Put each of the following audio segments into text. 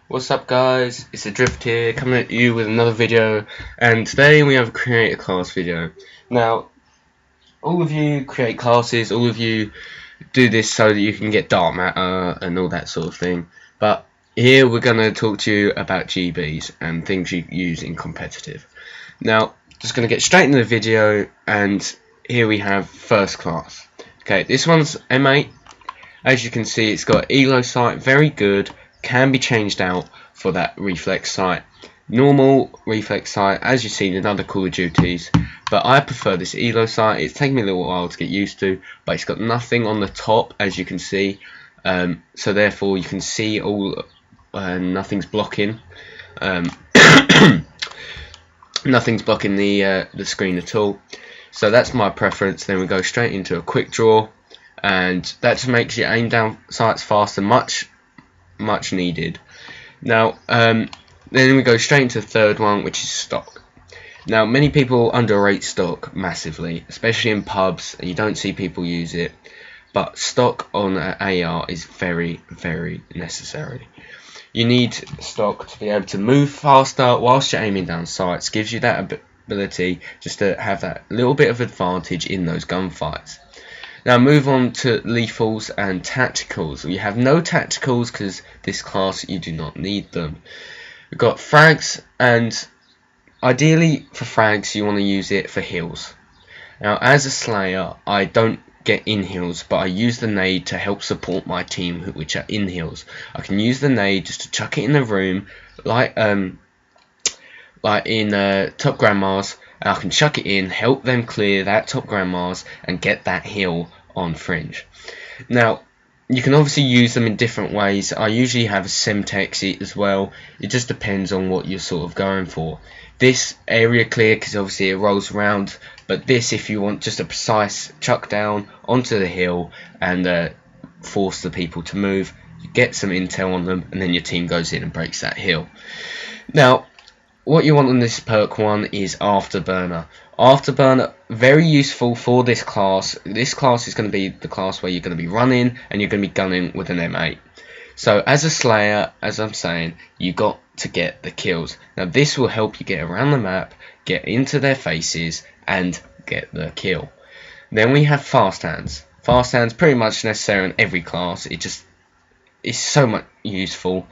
What's up guys, it's Adrift here, coming at you with another video, and today we have a create a class video. Now, all of you create classes, all of you do this so that you can get dark matter and all that sort of thing, but here we're going to talk to you about GBs and things you use in competitive. Now, just going to get straight into the video, and here we have first class. Okay, this one's M8. As you can see, it's got Elo sight, very good, can be changed out for that reflex sight. Normal reflex sight, as you've seen in other Call of Duties, but I prefer this Elo sight. It's taken me a little while to get used to, but it's got nothing on the top, as you can see, so therefore you can see all, nothing's blocking. Nothing's blocking the screen at all. So that's my preference. Then we go straight into a quick draw, and that just makes you aim down sights faster, much needed. Now then we go straight into the third one, which is stock. Now many people underrate stock massively, especially in pubs, and you don't see people use it, but stock on an AR is very necessary. You need stock to be able to move faster whilst you're aiming down sights. Gives you that ability just to have that little bit of advantage in those gunfights. Now move on to lethals and tacticals. We have no tacticals because this class you do not need them. We've got frags, and ideally for frags you want to use it for heals. Now as a slayer I don't get in heals, but I use the nade to help support my team which are in heals. I can use the nade just to chuck it in the room like in top grandmas, and I can chuck it in, help them clear that top grandmas and get that heal on fringe. Now you can obviously use them in different ways. I usually have a Semtex as well. It just depends on what you're sort of going for. This area clear because obviously it rolls around, but this if you want just a precise chuck down onto the hill and force the people to move, you get some intel on them and then your team goes in and breaks that hill. Now what you want on this perk one is Afterburner. Afterburner, very useful for this class. This class is going to be the class where you're going to be running and you're going to be gunning with an M8. So as a slayer, as I'm saying, you got to get the kills. Now this will help you get around the map, get into their faces and get the kill. Then we have fast hands. Fast hands pretty much necessary in every class. It just is so much useful.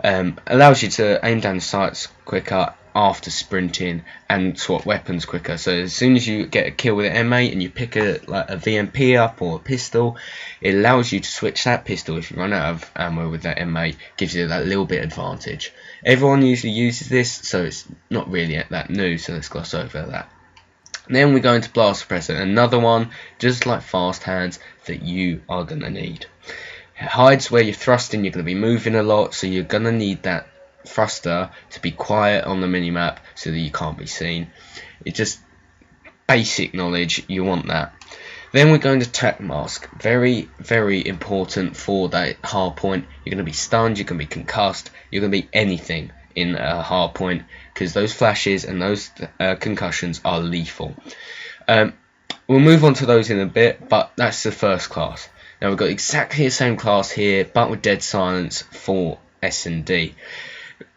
Allows you to aim down the sights quicker after sprinting and swap weapons quicker. So as soon as you get a kill with an M8 and you pick a VMP up or a pistol, it allows you to switch that pistol if you run out of ammo with that M8. Gives you that little bit advantage. Everyone usually uses this, so it's not really that new, so let's gloss over that. Then we go into blast suppressor, another one just like fast hands that you are going to need. It hides where you're thrusting, you're going to be moving a lot, so you're going to need that thruster to be quiet on the minimap so that you can't be seen. It's just basic knowledge, you want that. Then we're going to tac mask, very important for that hard point. You're going to be stunned, you're going to be concussed, you're going to be anything in a hard point because those flashes and those concussions are lethal. We'll move on to those in a bit, but that's the first class. Now we've got exactly the same class here, but with dead silence for S&D.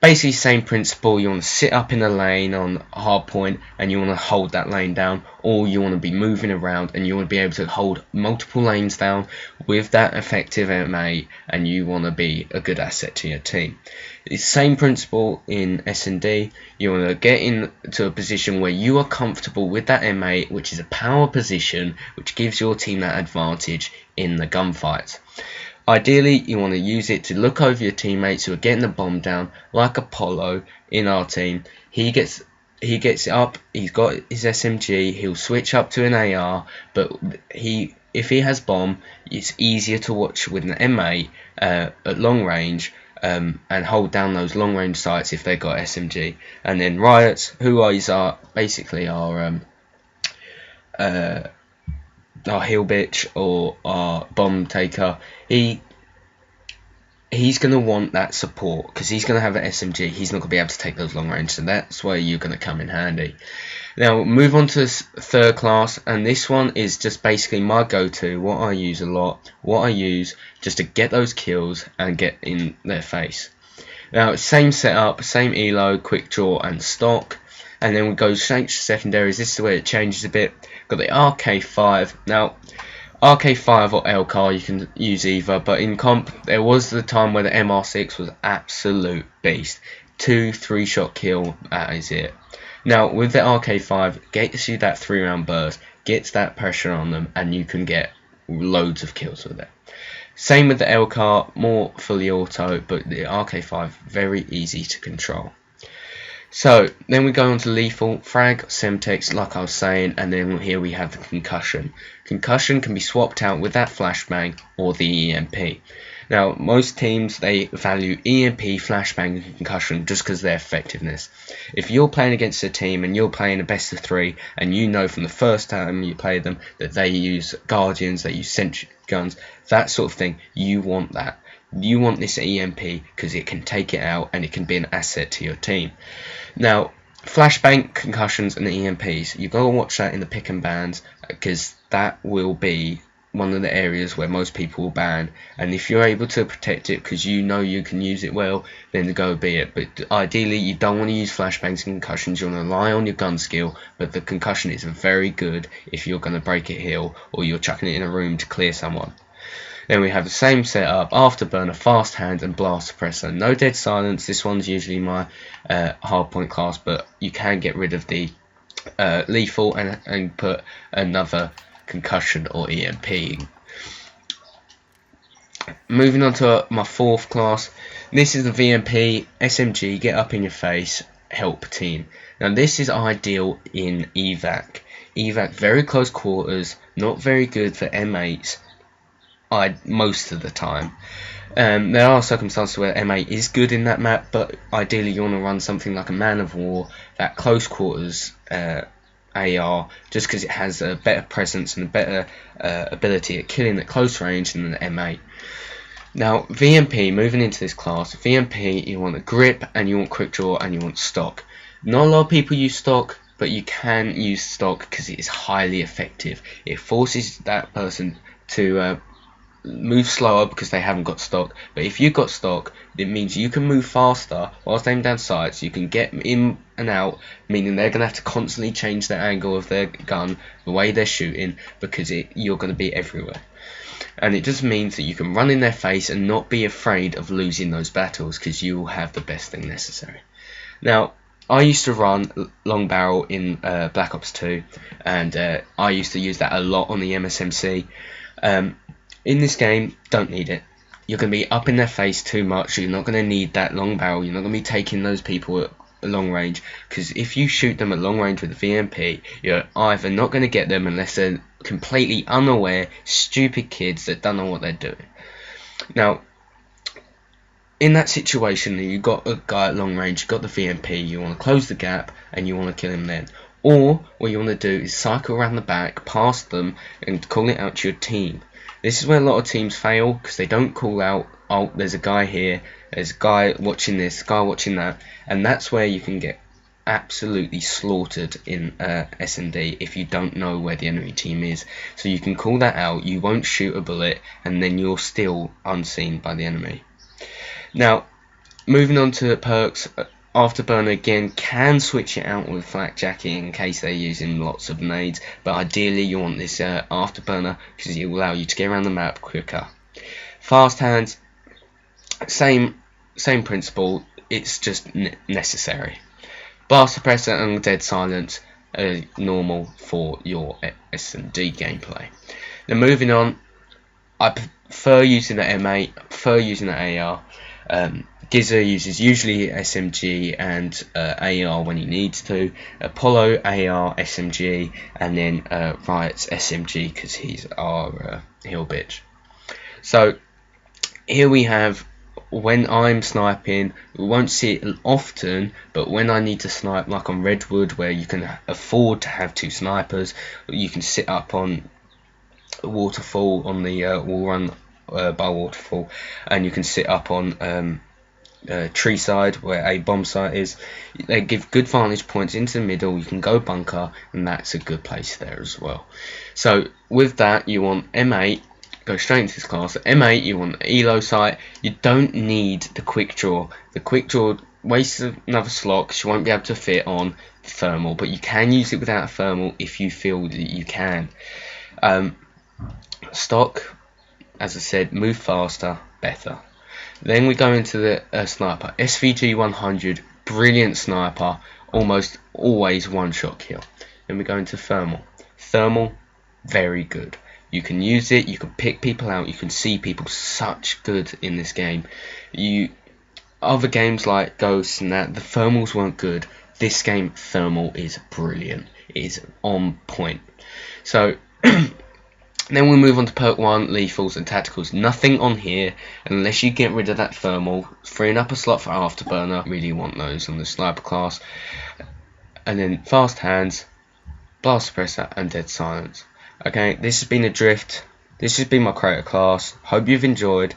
Basically same principle. You want to sit up in a lane on hard point and you want to hold that lane down, or you want to be moving around and you want to be able to hold multiple lanes down with that effective M8, and you want to be a good asset to your team. It's the same principle in S&D. You want to get into a position where you are comfortable with that M8, which is a power position which gives your team that advantage in the gunfights. Ideally, you want to use it to look over your teammates who are getting the bomb down, like Apollo in our team. He gets it up, he's got his SMG, he'll switch up to an AR, but if he has bomb, it's easier to watch with an M8 at long range and hold down those long range sights if they've got SMG. And then Riots, who are basically our heal bitch or our bomb taker, he's going to want that support because he's going to have an SMG. He's not going to be able to take those long range, so that's where you're going to come in handy. Now move on to third class, and this one is just basically my go-to, what I use a lot, what I use just to get those kills and get in their face. Now, same setup, same elo, quick draw and stock. And then we go straight to secondaries. This is where it changes a bit. Got the RK5. Now, RK5 or LCAR, you can use either, but in comp, there was the time where the MR6 was absolute beast. 2-3 shot kill, that is it. Now, with the RK5, gets you that 3-round burst, gets that pressure on them, and you can get loads of kills with it. Same with the LCAR, more fully auto, but the RK5, very easy to control. So, then we go on to lethal, frag, semtex, like I was saying, and then here we have the concussion. Concussion can be swapped out with that flashbang or the EMP. Now, most teams, they value EMP, flashbang, and concussion just because of their effectiveness. If you're playing against a team and you're playing a best of 3, and you know from the first time you play them that they use guardians, they use sentry guns, that sort of thing, you want that. You want this EMP because it can take it out and it can be an asset to your team. Now, flashbang, concussions, and EMPs, you've got to watch that in the pick and bans because that will be one of the areas where most people will ban. And if you're able to protect it because you know you can use it well, then go be it. But ideally, you don't want to use flashbangs and concussions. You want to rely on your gun skill, but the concussion is very good if you're going to break a hill or you're chucking it in a room to clear someone. Then we have the same setup, afterburner, fast hand and blast suppressor. No dead silence, this one's usually my hardpoint class, but you can get rid of the lethal and put another concussion or EMP. Moving on to my 4th class, this is the VMP, SMG, get up in your face, help team. Now this is ideal in evac. Evac, very close quarters, not very good for M8s. Most of the time. There are circumstances where M8 is good in that map, but ideally you want to run something like a Man of War, that close quarters AR, just because it has a better presence and a better ability at killing at close range than the M8. Now, VMP, moving into this class, VMP, you want a grip and you want quick draw and you want stock. Not a lot of people use stock, but you can use stock because it is highly effective. It forces that person to move slower because they haven't got stock, but if you've got stock, it means you can move faster whilst aiming down sights. You can get in and out, meaning they're going to have to constantly change the angle of their gun, the way they're shooting, because you're going to be everywhere. And it just means that you can run in their face and not be afraid of losing those battles because you will have the best thing necessary. Now, I used to run long barrel in Black Ops 2, and I used to use that a lot on the MSMC. In this game, don't need it. You're going to be up in their face too much. You're not going to need that long barrel. You're not going to be taking those people at long range. Because if you shoot them at long range with the VMP, you're either not going to get them unless they're completely unaware, stupid kids that don't know what they're doing. Now, in that situation, you've got a guy at long range, you've got the VMP, you want to close the gap and you want to kill him then. Or what you want to do is cycle around the back, past them, and call it out to your team. This is where a lot of teams fail because they don't call out, oh, there's a guy here, there's a guy watching this, guy watching that, and that's where you can get absolutely slaughtered in S&D if you don't know where the enemy team is. So you can call that out, you won't shoot a bullet, and then you're still unseen by the enemy. Now, moving on to perks, Afterburner again can switch it out with flak jacket in case they're using lots of nades, but ideally you want this Afterburner because it will allow you to get around the map quicker. Fast hands, same principle, it's just necessary. Blast suppressor and dead silence are normal for your S&D gameplay. Now moving on, I prefer using the M8, I prefer using the AR. Gizzer uses usually SMG and AR when he needs to. Apollo, AR, SMG, and then Riot's SMG because he's our hill bitch. So here we have, when I'm sniping, we won't see it often, but when I need to snipe, like on Redwood, where you can afford to have 2 snipers, you can sit up on a waterfall, on the wall run by waterfall, and you can sit up on tree side where a bomb site is. They give good vantage points into the middle, you can go bunker, and that's a good place there as well. So with that, you want M8, go straight into this class. At M8, you want the Elo sight. You don't need the quick draw. The quick draw wastes another slot because you won't be able to fit on thermal, but you can use it without a thermal if you feel that you can. Stock, as I said, move faster, better. Then we go into the sniper. SVG 100, brilliant sniper, almost always one-shot kill. Then we go into thermal. Thermal, very good. You can use it, you can pick people out, you can see people such good in this game. Other games like Ghosts and that, the thermals weren't good. This game, thermal is brilliant. It is on point. So then we move on to perk 1, lethals and tacticals. Nothing on here unless you get rid of that thermal. Freeing up a slot for afterburner, really want those on the sniper class. And then fast hands, blast suppressor and dead silence. Okay, this has been Adrift. This has been my creator class. Hope you've enjoyed.